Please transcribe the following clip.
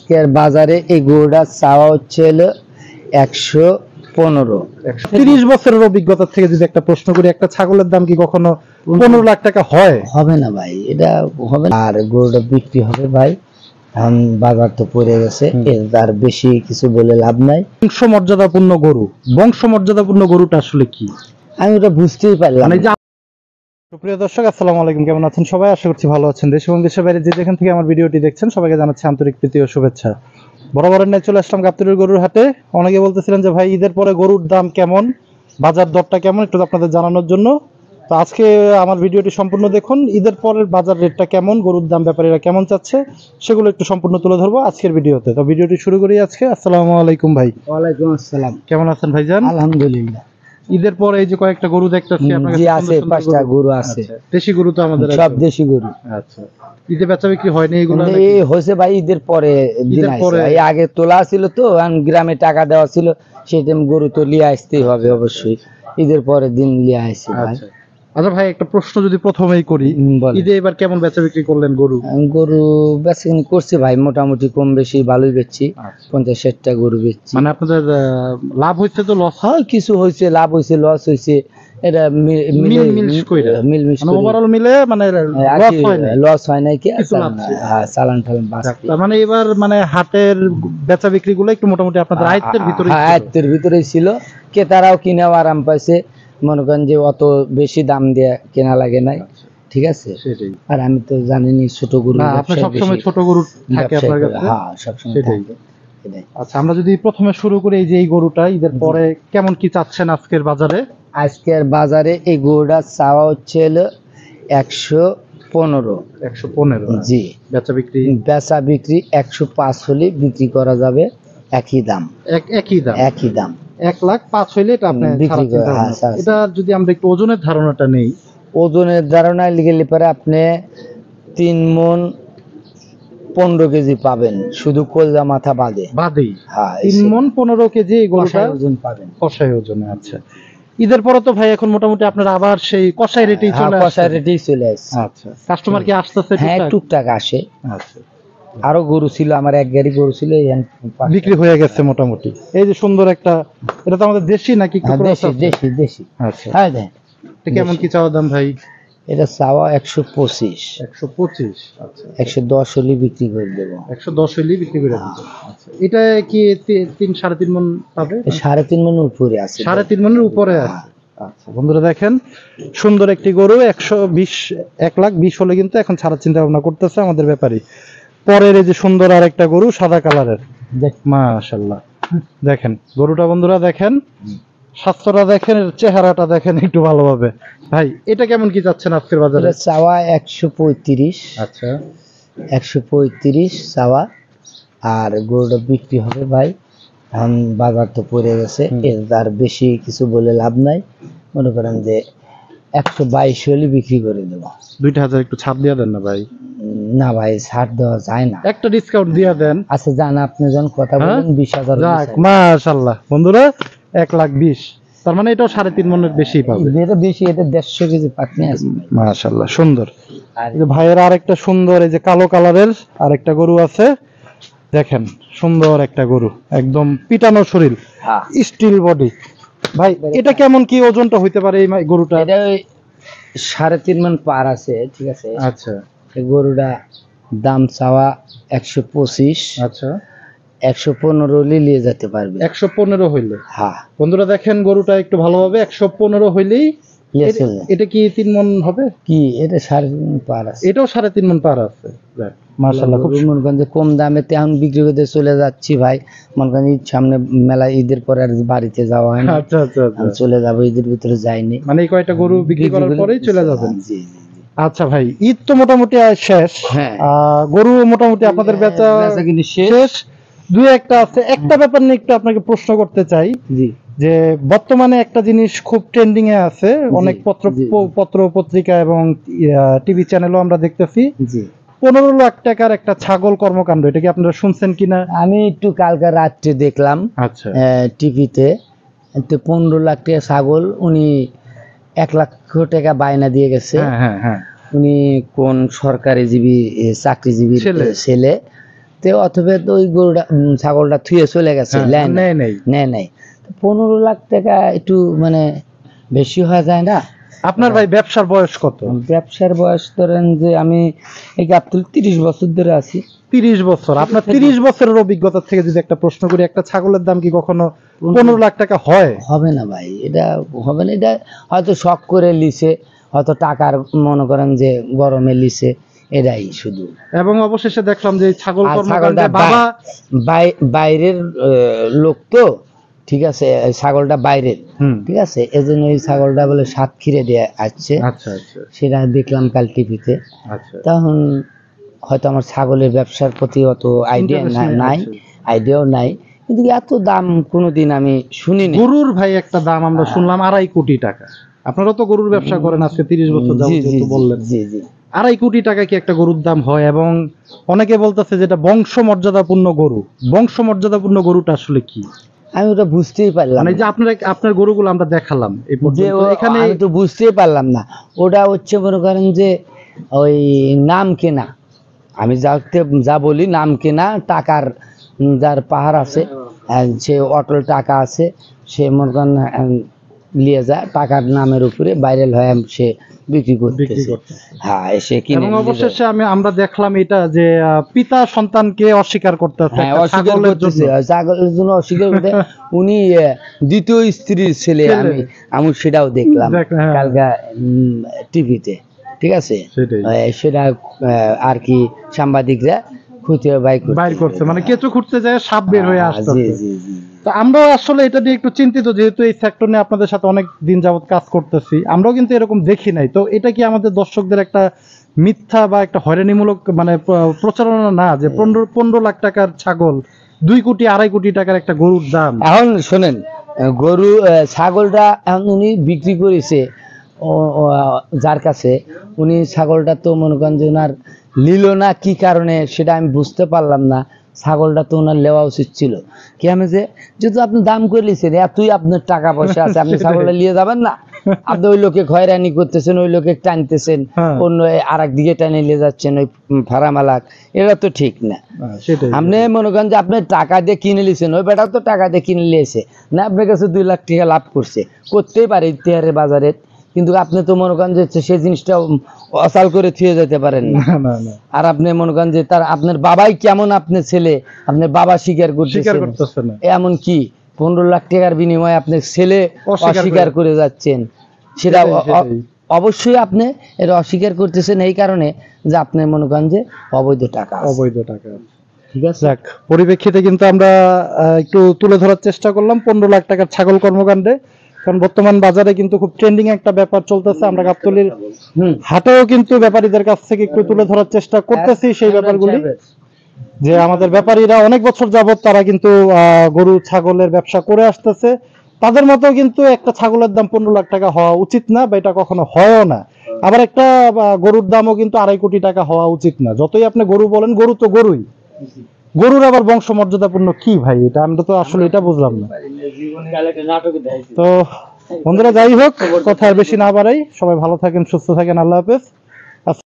আজকের বাজারে এই গরুটা চাওয়া হচ্ছে 115। 30 বছরের অভিজ্ঞতা থেকে যদি একটা প্রশ্ন করি, একটা ছাগলের দাম কি কখনো 15 লাখ টাকা হয়? হবে না ভাই, এটা হবে না। আর গরুটা বিক্রি হবে ভাই, এখন বাজার তো পড়ে গেছে, এর আর বেশি কিছু বলে লাভ নাই। বংশমর্যাদাপূর্ণ গরু, বংশমর্যাদাপূর্ণ গরুটা আসলে কি আমি ওটা বুঝতেই পারলাম না। সুপ্রিয় দর্শক, আসসালামু আলাইকুম। কেমন আছেন সবাই? আশা করছি ভালো আছেন। দেশ এবং দেশের বাইরে যে যেখান থেকে আমার ভিডিওটি দেখছেন সবাইকে জানাচ্ছি আন্তরিক প্রীতি ও শুভেচ্ছা। বরাবরের ন্যায় চলে আসলাম গাবতলীর গরুর হাটে। অনেকে বলতেছিলেন যে ভাই ঈদের পরে গরুর দাম কেমন, বাজার দরটা কেমন, একটু আপনাদের জানানোর জন্য। তো আজকে আমার ভিডিওটি সম্পূর্ণ দেখুন। ঈদের পরের বাজার রেটটা কেমন, গরুর দাম ব্যাপারীরা কেমন চাচ্ছে, সেগুলো একটু সম্পূর্ণ তুলে ধরবো আজকের ভিডিওতে। তো ভিডিওটি শুরু করি আজকে। আসসালামু আলাইকুম ভাই। ওয়ালাইকুম আসসালাম। কেমন আছেন ভাইজান? আলহামদুলিল্লাহ। ঈদের পরে এই যে কয়েকটা গরু দেখতেছি আপনার জি কাছে, আছে, 5টা গরু আছে। দেশি গরু তো আমাদের সব দেশি গরু। আচ্ছা, ঈদে বেচা বিক্রি হয়নি এগুলো? এই হয়েছে ভাই ঈদের পরে দিন আছে। এই আগে তোলা ছিল তো, গ্রামে টাকা দেওয়া ছিল, সেই টাইম গরু তো লিয়ে আসতেই হবে অবশ্যই। ঈদের পরে দিন লিয়ে আসছে ভাই। আচ্ছা ভাই, একটা প্রশ্ন যদি প্রথমেই করি, ঈদে এবার কেমন বেচা বিক্রি করলেন গরু? গরু বেচা করছি ভাই, মোটামুটি কম বেশি ভালোই বেচছি। 50-60টা গরু বেচছি। মানে আপনাদের লাভ হয়েছে তো লস? হয়, কিছু হয়েছে, লাভ হয়েছে, লস হয়েছে। এটা ওভারঅল মিলে মানে লস হয় নাই কি, চালান টালান বাঁচছে। মানে এবার মানে হাটের বেচা বিক্রি গুলো একটু মোটামুটি আপনাদের আয়ত্তের ভিতরে, আয়ত্তের ভিতরেই ছিল। ক্রেতারাও কিনেও আরাম পাইছে, মনে করেন যে অত বেশি দাম দিয়ে কেনা লাগে নাই। ঠিক আছে, আর আমি তো জানিনি ছোট গরু, সবসময় ছোট গরু থাকে আপনার কাছে? হ্যাঁ, সবসময় থাকে। আচ্ছা, আমরা যদি প্রথমে শুরু করি, এই যে এই গরুটা ঈদের পরে কেমন কি চাচ্ছেন আজকের বাজারে? আজকের বাজারে এই গরুটা চাওয়া হচ্ছে 115। 115? জি। বেচা বিক্রি? বেচা বিক্রি 105 হলে বিক্রি করা যাবে। একই দাম? একই দাম। একই দাম। 1,05,000 হইলে এটা আপনি বিক্রি করেন। এটা যদি আমরা একটু ওজনের ধারণাটা নেই। ওজনের ধারণা গেলে পরে আপনি 3 মণ 15 কেজি পাবেন, শুধু কলজা মাথা বাদেই। হ্যাঁ, 3 মণ 15 কেজি এই গরুটা ওজন পাবেন, কষাই ওজনে। আচ্ছা, ঈদের পরে তো ভাই এখন মোটামুটি আপনার আবার সেই কষাই রেটেই চলে আসছে? কষাই রেটেই চলে আসছে। আচ্ছা, কাস্টমার কি আসতেছে? হ্যাঁ, টুকটাক আসে। আচ্ছা, আরো গরু ছিল, আমার এক গাড়ি গরু ছিল, বিক্রি হয়ে গেছে মোটামুটি। এই যে সুন্দর একটা, এটা তো আমাদের দেশি নাকি? দেশি। আচ্ছা, হ্যাঁ দেন। কেমন কি চাওয়া দাম ভাই? এটা চাওয়া 125। 125? আচ্ছা, 110 হলে বিক্রি করে দেবো। 110 হলে বিক্রি করে দেবো। আচ্ছা, এটা কি 3-3.5 মণ পাবে? 3.5 মণের উপরে আছে। 3.5 মণের উপরে আছে। আচ্ছা বন্ধুরা, দেখেন সুন্দর একটি গরু। 1,20,000 হলে কিন্তু এখন ছাড়ার চিন্তা ভাবনা করতেছে আমাদের ব্যাপারী। পরের এই যে সুন্দর আর একটা গরু সাদা কালারের, মাশাআল্লাহ। দেখেন গরুটা বন্ধুরা, দেখেন স্বাস্থ্যটা দেখেন, চেহারাটা দেখেন একটু ভালোভাবে। ভাই এটা কেমন কি যাচ্ছেন আজকের বাজারে? চাওয়া 135। আচ্ছা, 135 চাওয়া। আর গরুটা বিক্রি হবে ভাই, এখন বাজার তো পড়ে গেছে, এর আর বেশি কিছু বলে লাভ নাই। মনে করেন যে 122 হলে বিক্রি করে দেবো। 2,000 একটু ছাড় দিয়ে দেন না ভাই? না ভাই, ছাড় দেওয়া যায় না, একটা ডিসকাউন্ট দিয়ে দেন। আচ্ছা জান, আপনি যখন কথা বলেন 20,000। মাশাআল্লাহ বন্ধুরা, 1,20,000, তার মানে এটাও 3.5 মণের বেশি পাবে। এটা বেশি, এটা 150 কেজি পাকনি আছে। মাশাআল্লাহ, সুন্দর। ভাইয়ের আরেকটা সুন্দর এই যে কালো কালারের আরেকটা গরু আছে, দেখেন সুন্দর একটা গরু, একদম পিটানো শরীর, স্টিল বডি। ভাই এটা কেমন কি ওজনটা হইতে পারে এই গরুটা? এটা 3.5 মণ পার আছে। ঠিক আছে। আচ্ছা, এই গরুটা দাম চাওয়া 125। আচ্ছা, 115 হলে নিয়ে যেতে পারবে। 115 হইলে? হ্যাঁ বন্ধুরা দেখেন গরুটা একটু ভালোভাবে, 115 হইলেই। এটা কি 3 মণ হবে কি? এটা 3.5 মণ পার আছে। এটাও 3.5 মণ পার আছে। মাশাআল্লাহ, খুব মনগঞ্জে কম দামে এখন বিক্রি করতে চলে যাচ্ছি ভাই। মনগঞ্জ সামনে মেলা, ঈদের পরে আর বাড়িতে যাওয়া হয় না। আচ্ছা আচ্ছা, চলে যাবো, ঈদের ভিতরে যাইনি। মানে এই কয়টা গরু বিক্রি করার পরেই চলে যাবেন? জি। আচ্ছা ভাই, ঈদ তো মোটামুটি শেষ। গরু মোটামুটি আপনাদের বেচা শেষ, 2-1টা আছে। একটা ব্যাপার নিয়ে একটু আপনাকে প্রশ্ন করতে চাই, যে বর্তমানে একটা জিনিস খুব ট্রেন্ডিং এ আছে, অনেক পত্র পত্রিকা এবং টিভি চ্যানেলও আমরা দেখতেছি, 15 লাখ টাকার একটা ছাগল কর্মকাণ্ড। এটা কি আপনারা শুনছেন কিনা? আমি একটু কালকে রাত্রে দেখলাম টিভিতে, 15 লাখ টাকা ছাগল, উনি 1 লক্ষ টাকা বায়না দিয়ে গেছে। উনি কোন সরকারি জীবী চাকরিজীবী ছেলে, তো অথবা তো ওই গরুটা ছাগলটা থুয়ে চলে গেছে, হ্যাঁ, নেয় নেয়। 15 লাখ টাকা একটু মানে বেশি হয়ে যায় না? আপনার ভাই ব্যবসার বয়স কত? ব্যবসার বয়স ধরেন যে আমি এই গাবতলী 30 বছর ধরে আছি। 30 বছর। আপনার 30 বছরের অভিজ্ঞতা থেকে যদি একটা প্রশ্ন করি, একটা ছাগলের দাম কি কখনো 15 লাখ টাকা হয়? হবে না ভাই, এটা হবে না। এটা হয়তো শখ করে লিছে, হয়তো টাকার মনে করেন যে গরমে লিছে, এটাই শুধু। এবং অবশেষে দেখলাম যে এই ছাগল আর কর্মকাণ্ডে ছাগলটা বাবা বাইরের লোক তো, ঠিক আছে, এই ছাগলটা বাইরের, হুম, ঠিক আছে, এজন্য এই ছাগলটা বলে সাতক্ষীরে দিয়ে আসছে, আচ্ছা আচ্ছা সেটা দেখলাম কাল টিভিতে। আচ্ছা। তখন হয়তো আমার ছাগলের ব্যবসার প্রতি অত আইডিয়া নাই, আইডিয়াও নাই, কিন্তু এত দাম কোনোদিন আমি শুনিনি। গরুর ভাই একটা দাম আমরা শুনলাম 2.5 কোটি টাকা। আপনারা তো গরুর ব্যবসা করেন আজকে 30 বছর জি যাবত, জি যেহেতু বললেন, জি জি 2.5 কোটি টাকা কি একটা গরুর দাম হয়? এবং অনেকে বলতেছে যেটা বংশমর্যাদাপূর্ণ গরু। বংশমর্যাদাপূর্ণ গরুটা আসলে কি? আমি ওটা বুঝতেই পারলাম মানে না। যে আপনার গরুগুলো আমরা দেখালাম এই যে পর্যন্ত, এখানে আমি তো বুঝতেই পারলাম না। ওটা হচ্ছে মনে করেন যে ওই নাম কেনা, আমি যা বলি নাম কেনা, টাকার যার পাহাড় আছে, সে অটল টাকা আছে, সে মনে করেন নিয়ে যায় টাকার নামের উপরে ভাইরাল হয়, সে বিক্রি করতেছে। হ্যাঁ, এসে কিনে এবং নিয়ে যায়। অবশেষে আমরা দেখলাম এটা যে পিতা সন্তানকে অস্বীকার করতেছে হ্যাঁ, একটা অস্বীকার ছাগলের করতেছে, জন্য। ছাগলের জন্য অস্বীকার করতে। উনি দ্বিতীয় স্ত্রীর ছেলে, ছেলে। আমি সেটাও দেখলাম হ্যাঁ। কালকা টিভিতে, ঠিক আছে। সেটাই। সেটা আর কি সাংবাদিকরা খুঁজে বাইর করছে, মানে কেঁচো খুঁড়তে যায় সাপ বের হয়ে জি আসতেছে। জি জি। তো আমরা আসলে এটা নিয়ে একটু চিন্তিত, যেহেতু এই সেক্টর নিয়ে আপনাদের সাথে অনেক দিন যাবত কাজ করতেছি, আমরাও কিন্তু এরকম দেখি নাই। তো এটা কি আমাদের দর্শকদের একটা মিথ্যা বা একটা হয়রানিমূলক মানে প্রচারণা না, যে 15 লাখ টাকার ছাগল 2 কোটি 2.5 কোটি টাকার একটা গরুর দাম? এখন শোনেন, গরু ছাগলটা এখন উনি বিক্রি করেছে যার কাছে, উনি ছাগলটা তো মনে করেন যে ওনার নিল না, কি কারণে সেটা আমি বুঝতে পারলাম না। ছাগলটা তো ওনার নেওয়া উচিত ছিল। কি আমি যে যেহেতু আপনি দাম করে লিখছেন, এতই আপনার টাকা পয়সা আছে, আপনি ছাগলটা নিয়ে যাবেন না? আপনি ওই লোকে হয়রানি করতেছেন, ওই লোকে টানতেছেন, অন্য আর এক দিকে টানে নিয়ে যাচ্ছেন, ওই ফারামালাক, এটা তো ঠিক না। সেটাই। আপনি মনে করেন যে আপনি টাকা দিয়ে কিনে নিয়েছেন, ওই বেটা তো টাকা দিয়ে কিনে নিয়েছে না, আপনার কাছে 2 লাখ টাকা লাভ করছে, করতেই পারে ইতিহারের বাজারে, কিন্তু আপনি তো মনে করেন যে সেই জিনিসটা অসাল করে থুয়ে যেতে পারেন না। আর আপনি মনে করেন যে তার আপনার বাবাই কেমন, আপনার ছেলে, আপনার বাবা স্বীকার করতেছে না, এমন কি 15 লাখ টাকার বিনিময়ে আপনার ছেলে অস্বীকার করে যাচ্ছেন, সেটা অবশ্যই আপনি এটা অস্বীকার করতেছেন এই কারণে যে আপনি মনে করেন যে অবৈধ টাকা, ঠিক আছে। যাক, পরিপ্রেক্ষিতে কিন্তু আমরা একটু তুলে ধরার চেষ্টা করলাম 15 লাখ টাকার ছাগল কর্মকাণ্ডে, কারণ বর্তমান বাজারে কিন্তু খুব ট্রেন্ডিং একটা ব্যাপার চলতেছে। আমরা গাবতলীর হাটেও কিন্তু ব্যাপারীদের কাছ থেকে একটু তুলে ধরার চেষ্টা করতেছি সেই ব্যাপারগুলি, যে আমাদের ব্যাপারীরা অনেক বছর যাবত তারা কিন্তু গরু ছাগলের ব্যবসা করে আসতেছে। তাদের মতো কিন্তু একটা ছাগলের দাম 15 লাখ টাকা হওয়া উচিত না, বা এটা কখনো হয়ও না। আবার একটা গরুর দামও কিন্তু 2.5 কোটি টাকা হওয়া উচিত না। যতই আপনি গরু বলেন, গরু তো গরুই। গরুর আবার বংশমর্যাদাপূর্ণ কি ভাই, এটা আমরা তো আসলে এটা বুঝলাম না। তো বন্ধুরা, যাই হোক, কথা আর বেশি না বাড়াই, সবাই ভালো থাকেন, সুস্থ থাকেন, আল্লাহ হাফেজ।